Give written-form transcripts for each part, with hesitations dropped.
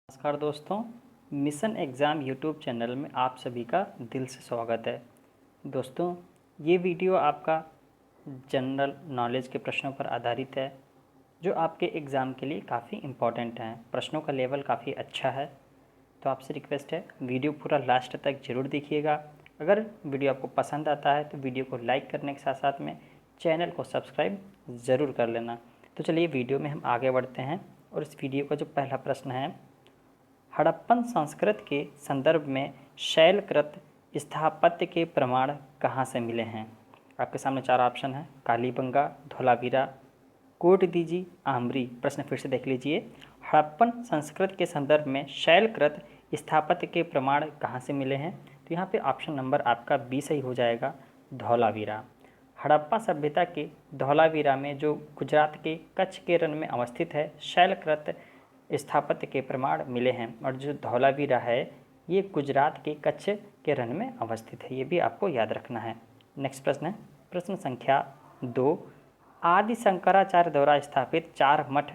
नमस्कार दोस्तों, mission exam YouTube channel में आप सभी का दिल से स्वागत है। दोस्तों, ये वीडियो आपका जनरल नॉलेज के प्रश्नों पर आधारित है जो आपके एग्ज़ाम के लिए काफ़ी इम्पोर्टेंट हैं। प्रश्नों का लेवल काफ़ी अच्छा है, तो आपसे रिक्वेस्ट है वीडियो पूरा लास्ट तक ज़रूर देखिएगा। अगर वीडियो आपको पसंद आता है तो वीडियो को लाइक करने के साथ साथ में चैनल को सब्सक्राइब ज़रूर कर लेना। तो चलिए वीडियो में हम आगे बढ़ते हैं और इस वीडियो का जो पहला प्रश्न है, हड़प्पन संस्कृति के संदर्भ में शैलकृत स्थापत्य के प्रमाण कहाँ से मिले हैं? आपके सामने चार ऑप्शन है: कालीबंगा, धोलावीरा, कोटदीजी, आमरी। प्रश्न फिर से देख लीजिए। हड़प्पन संस्कृति के संदर्भ में शैलकृत स्थापत्य के प्रमाण कहाँ से मिले हैं? तो यहाँ पे ऑप्शन नंबर आपका बी सही हो जाएगा, धौलावीरा। हड़प्पा सभ्यता के धौलावीरा में जो गुजरात के कच्छ के रण में अवस्थित है, शैलकृत स्थापत्य के प्रमाण मिले हैं। और जो धौलावीरा है ये गुजरात के कच्छ के रण में अवस्थित है, ये भी आपको याद रखना है। नेक्स्ट प्रश्न है प्रश्न संख्या 2, आदि शंकराचार्य द्वारा स्थापित 4 मठ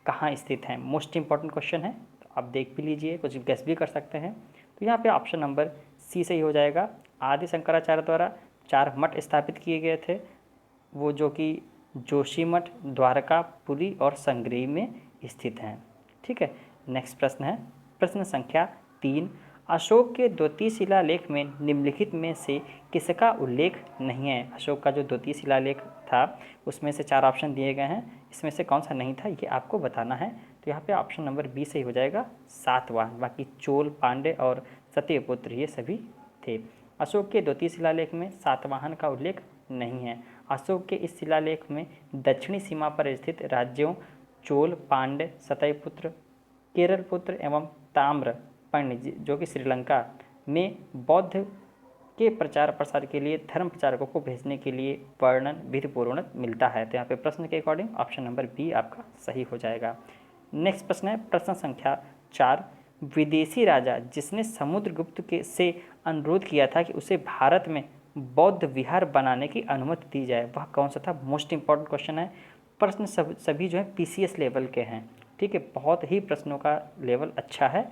कहाँ स्थित हैं? मोस्ट इंपॉर्टेंट क्वेश्चन है, तो आप देख भी लीजिए, कुछ गेस भी कर सकते हैं। तो यहाँ पे ऑप्शन नंबर सी सही हो जाएगा। आदि शंकराचार्य द्वारा 4 मठ स्थापित किए गए थे, वो जो कि जोशीमठ, द्वारकापुरी और संगरी में स्थित हैं। ठीक है। नेक्स्ट प्रश्न है प्रश्न संख्या 3, अशोक के द्वितीय शिलालेख में निम्नलिखित में से किसका उल्लेख नहीं है? अशोक का जो द्वितीय शिलालेख था उसमें से 4 ऑप्शन दिए गए हैं, इसमें से कौन सा नहीं था ये आपको बताना है। तो यहाँ पे ऑप्शन नंबर बी सही हो जाएगा, सातवाहन। बाकी चोल, पांडे और सत्यपुत्र ये सभी थे। अशोक के द्वितीय शिलालेख में सातवाहन का उल्लेख नहीं है। अशोक के इस शिलालेख में दक्षिणी सीमा पर स्थित राज्यों चोल, पांड्य, सतयपुत्र, केरलपुत्र एवं ताम्रपर्णी जो कि श्रीलंका में बौद्ध के प्रचार प्रसार के लिए धर्म प्रचारकों को भेजने के लिए वर्णन विधिपूर्वक मिलता है। तो यहाँ पे प्रश्न के अकॉर्डिंग ऑप्शन नंबर बी आपका सही हो जाएगा। नेक्स्ट प्रश्न है प्रश्न संख्या 4, विदेशी राजा जिसने समुद्रगुप्त के से अनुरोध किया था कि उसे भारत में बौद्ध विहार बनाने की अनुमति दी जाए, वह कौन सा था? मोस्ट इंपॉर्टेंट क्वेश्चन है। प्रश्न सभी जो है पीसीएस लेवल के हैं। ठीक है, बहुत ही प्रश्नों का लेवल अच्छा है।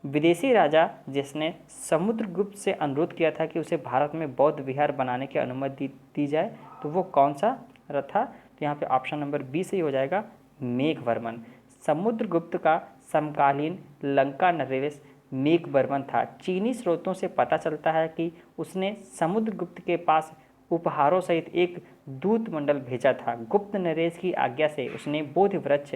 विदेशी राजा जिसने समुद्रगुप्त से अनुरोध किया था कि उसे भारत में बौद्ध विहार बनाने की अनुमति दी जाए, तो वो कौन सा था? तो यहाँ पे ऑप्शन नंबर बी सही हो जाएगा, मेघवर्मन। समुद्रगुप्त का समकालीन लंका नरेश मेघवर्मन था। चीनी स्रोतों से पता चलता है कि उसने समुद्रगुप्त के पास उपहारों सहित एक दूत मंडल भेजा था। गुप्त नरेश की आज्ञा से उसने बोधि वृक्ष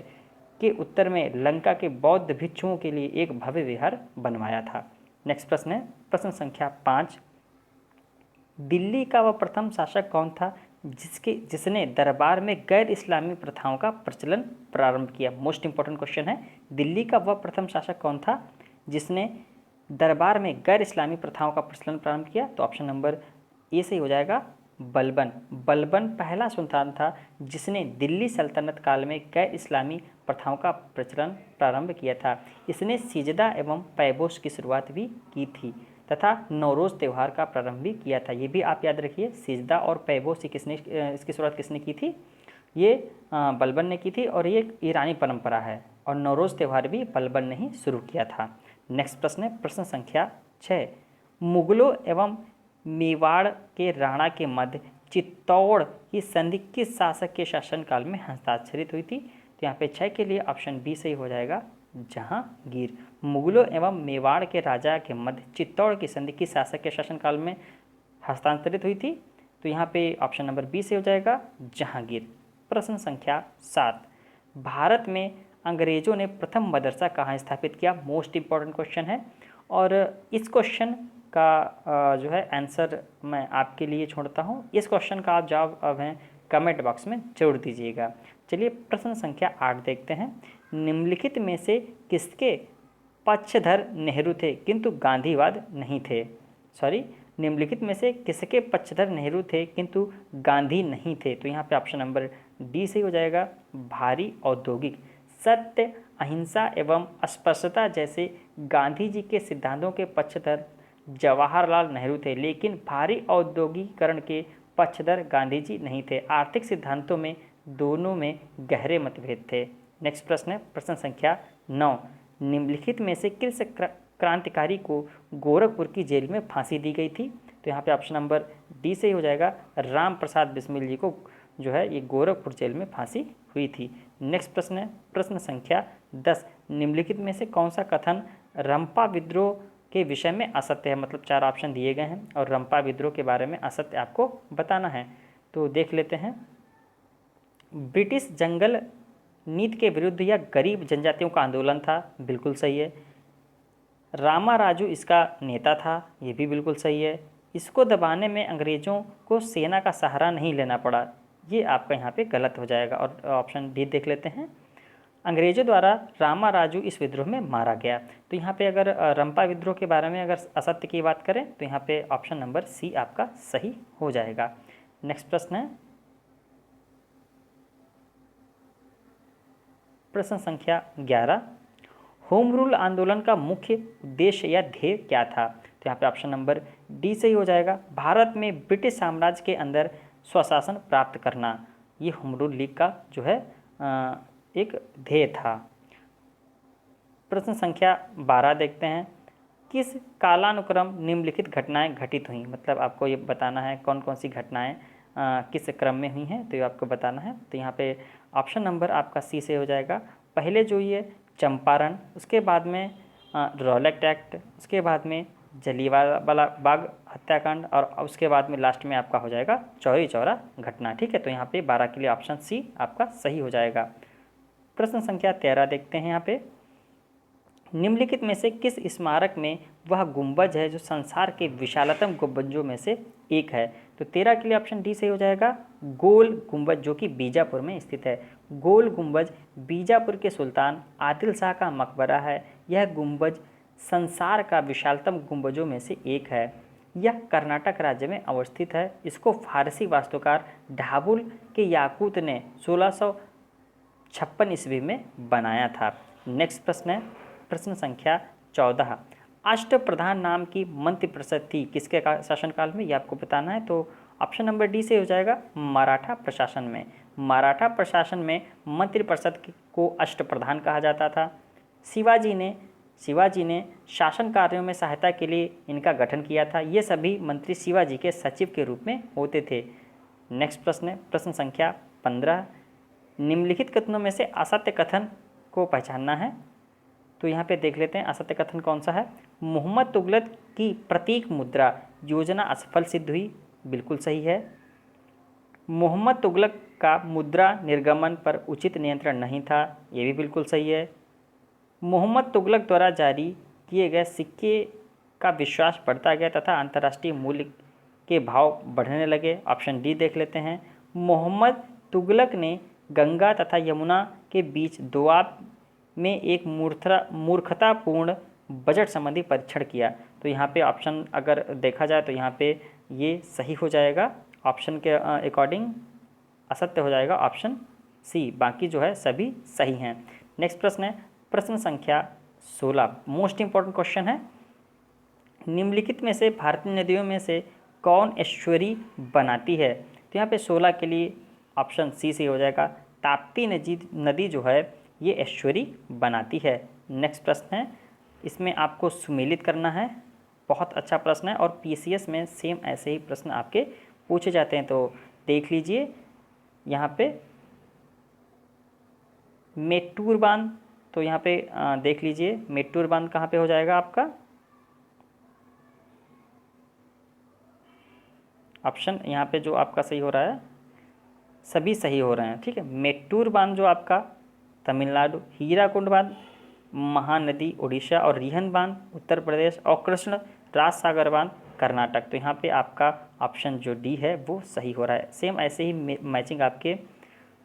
के उत्तर में लंका के बौद्ध भिक्षुओं के लिए एक भव्य विहार बनवाया था। नेक्स्ट प्रश्न है प्रश्न संख्या 5, दिल्ली का वह प्रथम शासक कौन था जिसने दरबार में गैर इस्लामी प्रथाओं का प्रचलन प्रारंभ किया? मोस्ट इंपॉर्टेंट क्वेश्चन है। दिल्ली का वह प्रथम शासक कौन था जिसने दरबार में गैर इस्लामी प्रथाओं का प्रचलन प्रारंभ किया? तो ऑप्शन नंबर ए सही हो जाएगा, बलबन। बलबन पहला सुल्तान था जिसने दिल्ली सल्तनत काल में गैर इस्लामी प्रथाओं का प्रचलन प्रारंभ किया था। इसने सिजदा एवं पैबोस की शुरुआत भी की थी तथा नौरोज़ त्यौहार का प्रारंभ भी किया था। ये भी आप याद रखिए, सिजदा और पैबोस इसकी शुरुआत किसने की थी? ये बलबन ने की थी और ये ईरानी परंपरा है। और नौरोज़ त्यौहार भी बलबन ने ही शुरू किया था। नेक्स्ट प्रश्न है प्रश्न संख्या 6, मुगलों एवं मेवाड़ के राणा के मध्य चित्तौड़ की संधि किस शासक के शासनकाल में हस्ताक्षरित हुई थी? तो यहाँ पे 6 के लिए ऑप्शन बी सही हो जाएगा, जहांगीर। मुगलों एवं मेवाड़ के राजा के मध्य चित्तौड़ की संधि किस शासक के शासनकाल में हस्तांतरित हुई थी? तो यहाँ पे ऑप्शन नंबर बी से हो जाएगा, जहांगीर। प्रश्न संख्या 7, भारत में अंग्रेजों ने प्रथम मदरसा कहाँ स्थापित किया? मोस्ट इंपॉर्टेंट क्वेश्चन है और इस क्वेश्चन का जो है आंसर मैं आपके लिए छोड़ता हूँ। इस क्वेश्चन का आप जवाब अब हैं कमेंट बॉक्स में जरूर दीजिएगा। चलिए प्रश्न संख्या 8 देखते हैं। निम्नलिखित में से किसके पक्षधर नेहरू थे किंतु गांधीवाद नहीं थे? निम्नलिखित में से किसके पक्षधर नेहरू थे किंतु गांधी नहीं थे? तो यहाँ पे ऑप्शन नंबर डी सही हो जाएगा, भारी औद्योगिक। सत्य, अहिंसा एवं अस्पृश्यता जैसे गांधी जी के सिद्धांतों के पक्षधर जवाहरलाल नेहरू थे, लेकिन भारी औद्योगिकरण के पक्षधर गांधी जी नहीं थे। आर्थिक सिद्धांतों में दोनों में गहरे मतभेद थे। नेक्स्ट प्रश्न है प्रश्न संख्या 9, निम्नलिखित में से किस क्रांतिकारी को गोरखपुर की जेल में फांसी दी गई थी? तो यहाँ पे ऑप्शन नंबर डी से ही हो जाएगा, राम प्रसाद बिस्मिल जी को जो है ये गोरखपुर जेल में फांसी हुई थी। नेक्स्ट प्रश्न है प्रश्न संख्या 10, निम्नलिखित में से कौन सा कथन रंपा विद्रोह के विषय में असत्य है? मतलब 4 ऑप्शन दिए गए हैं और रंपा विद्रोह के बारे में असत्य आपको बताना है। तो देख लेते हैं। ब्रिटिश जंगल नीति के विरुद्ध यह गरीब जनजातियों का आंदोलन था, बिल्कुल सही है। रामा राजू इसका नेता था, ये भी बिल्कुल सही है। इसको दबाने में अंग्रेज़ों को सेना का सहारा नहीं लेना पड़ा, ये आपका यहाँ पे गलत हो जाएगा। और ऑप्शन डी देख लेते हैं, अंग्रेज़ों द्वारा रामा राजू इस विद्रोह में मारा गया। तो यहाँ पे अगर रंपा विद्रोह के बारे में अगर असत्य की बात करें तो यहाँ पे ऑप्शन नंबर सी आपका सही हो जाएगा। नेक्स्ट प्रश्न है प्रश्न संख्या 11, होम रूल आंदोलन का मुख्य उद्देश्य या ध्येय क्या था? तो यहाँ पे ऑप्शन नंबर डी से ही हो जाएगा, भारत में ब्रिटिश साम्राज्य के अंदर स्वशासन प्राप्त करना। ये होम रूल लीग का जो है एक ध्येय था। प्रश्न संख्या 12 देखते हैं, किस कालानुक्रम निम्नलिखित घटनाएं घटित हुई? मतलब आपको ये बताना है कौन कौन सी घटनाएं किस क्रम में हुई हैं, तो ये आपको बताना है। तो यहाँ पे ऑप्शन नंबर आपका सी से हो जाएगा। पहले जो ये चंपारण, उसके बाद में रॉलेट एक्ट, उसके बाद में जलियांवाला बाग हत्याकांड और उसके बाद में लास्ट में आपका हो जाएगा चौरी चौरा घटना। ठीक है, तो यहाँ पे 12 के लिए ऑप्शन सी आपका सही हो जाएगा। प्रश्न संख्या 13 देखते हैं। यहाँ पे निम्नलिखित में से किस स्मारक में वह गुंबज है जो संसार के विशालतम गुंबजों में से एक है? तो 13 के लिए ऑप्शन डी सही हो जाएगा, गोल गुंबज जो कि बीजापुर में स्थित है। गोल गुंबज बीजापुर के सुल्तान आदिल शाह का मकबरा है। यह गुंबज संसार का विशालतम गुंबजों में से एक है। यह कर्नाटक राज्य में अवस्थित है। इसको फारसी वास्तुकार ढाबुल के याकूत ने 1656 ईस्वी में बनाया था। नेक्स्ट प्रश्न है प्रश्न संख्या 14, अष्टप्रधान नाम की मंत्रिपरिषद थी किसके शासनकाल में? ये आपको बताना है। तो ऑप्शन नंबर डी से हो जाएगा, मराठा प्रशासन में। मराठा प्रशासन में मंत्रिपरिषद को अष्टप्रधान कहा जाता था। शिवाजी ने शासन कार्यों में सहायता के लिए इनका गठन किया था। ये सभी मंत्री शिवाजी के सचिव के रूप में होते थे। नेक्स्ट प्रश्न है प्रश्न संख्या 15, निम्नलिखित कथनों में से असत्य कथन को पहचानना है। तो यहाँ पे देख लेते हैं असत्य कथन कौन सा है। मोहम्मद तुगलक की प्रतीक मुद्रा योजना असफल सिद्ध हुई, बिल्कुल सही है। मोहम्मद तुगलक का मुद्रा निर्गमन पर उचित नियंत्रण नहीं था, ये भी बिल्कुल सही है। मोहम्मद तुगलक द्वारा जारी किए गए सिक्के का विश्वास बढ़ता गया तथा अंतर्राष्ट्रीय मूल्य के भाव बढ़ने लगे, ऑप्शन डी देख लेते हैं। मोहम्मद तुगलक ने गंगा तथा यमुना के बीच दोआब में एक मूर्खतापूर्ण बजट संबंधी परीक्षण किया। तो यहाँ पे ऑप्शन अगर देखा जाए तो यहाँ पे ये सही हो जाएगा, ऑप्शन के अकॉर्डिंग असत्य हो जाएगा ऑप्शन सी, बाकी जो है सभी सही हैं। नेक्स्ट प्रश्न है प्रश्न संख्या 16, मोस्ट इंपॉर्टेंट क्वेश्चन है, निम्नलिखित में से भारतीय नदियों में से कौन एस्चुअरी बनाती है? तो यहाँ पे 16 के लिए ऑप्शन सी से हो जाएगा, ताप्ती नदी जो है ये एस्चुअरी बनाती है। नेक्स्ट प्रश्न है, इसमें आपको सुमेलित करना है, बहुत अच्छा प्रश्न है और पीसीएस में सेम ऐसे ही प्रश्न आपके पूछे जाते हैं। तो देख लीजिए यहाँ पे मेट्टूर बांध, तो यहाँ पे देख लीजिए मेट्टूर बांध कहाँ पे हो जाएगा आपका? ऑप्शन यहाँ पे जो आपका सही हो रहा है सभी सही हो रहे हैं, ठीक है। मेट्टूर बांध जो आपका तमिलनाडु, हीराकुंड बांध महानदी उड़ीसा और रिहन बांध उत्तर प्रदेश और कृष्ण राज सागर बांध कर्नाटक। तो यहाँ पे आपका ऑप्शन जो डी है वो सही हो रहा है। सेम ऐसे ही मैचिंग आपके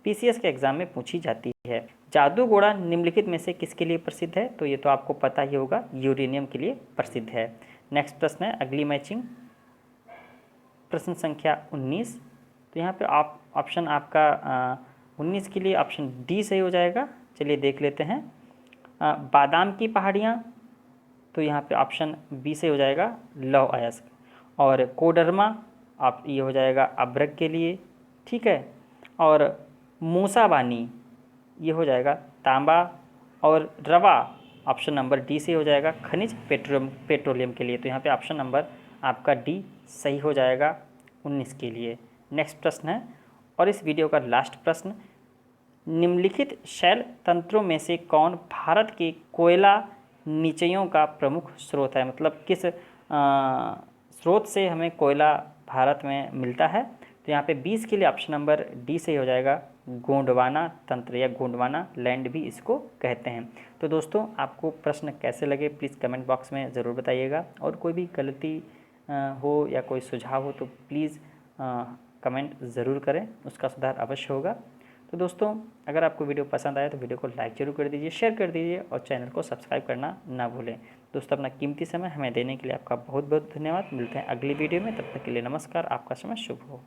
पीसीएस के एग्ज़ाम में पूछी जाती है। जादूगोड़ा निम्नलिखित में से किसके लिए प्रसिद्ध है? तो ये तो आपको पता ही होगा, यूरेनियम के लिए प्रसिद्ध है। नेक्स्ट प्रश्न है अगली मैचिंग प्रश्न संख्या 19। तो यहाँ पे ऑप्शन आपका 19 के लिए ऑप्शन डी सही हो जाएगा। चलिए देख लेते हैं। बादाम की पहाड़ियाँ, तो यहाँ पे ऑप्शन बी से हो जाएगा लौह अयस्क। और कोडरमा आप ये हो जाएगा अभ्रक के लिए, ठीक है। और मूसाबानी ये हो जाएगा तांबा। और रवा ऑप्शन नंबर डी से हो जाएगा, खनिज पेट्रोलियम के लिए। तो यहाँ पे ऑप्शन नंबर आपका डी सही हो जाएगा 19 के लिए। नेक्स्ट प्रश्न है, और इस वीडियो का लास्ट प्रश्न, निम्नलिखित शैल तंत्रों में से कौन भारत के कोयला निचयों का प्रमुख स्रोत है? मतलब किस स्रोत से हमें कोयला भारत में मिलता है? तो यहाँ पे 20 के लिए ऑप्शन नंबर डी से हो जाएगा, गोंडवाना तंत्र या गोंडवाना लैंड भी इसको कहते हैं। तो दोस्तों, आपको प्रश्न कैसे लगे प्लीज़ कमेंट बॉक्स में ज़रूर बताइएगा, और कोई भी गलती हो या कोई सुझाव हो तो प्लीज़ कमेंट ज़रूर करें, उसका सुधार अवश्य होगा। तो दोस्तों, अगर आपको वीडियो पसंद आए तो वीडियो को लाइक जरूर कर दीजिए, शेयर कर दीजिए और चैनल को सब्सक्राइब करना ना भूलें। दोस्तों, अपना कीमती समय हमें देने के लिए आपका बहुत बहुत धन्यवाद। मिलते हैं अगली वीडियो में, तब तक के लिए नमस्कार, आपका समय शुभ हो।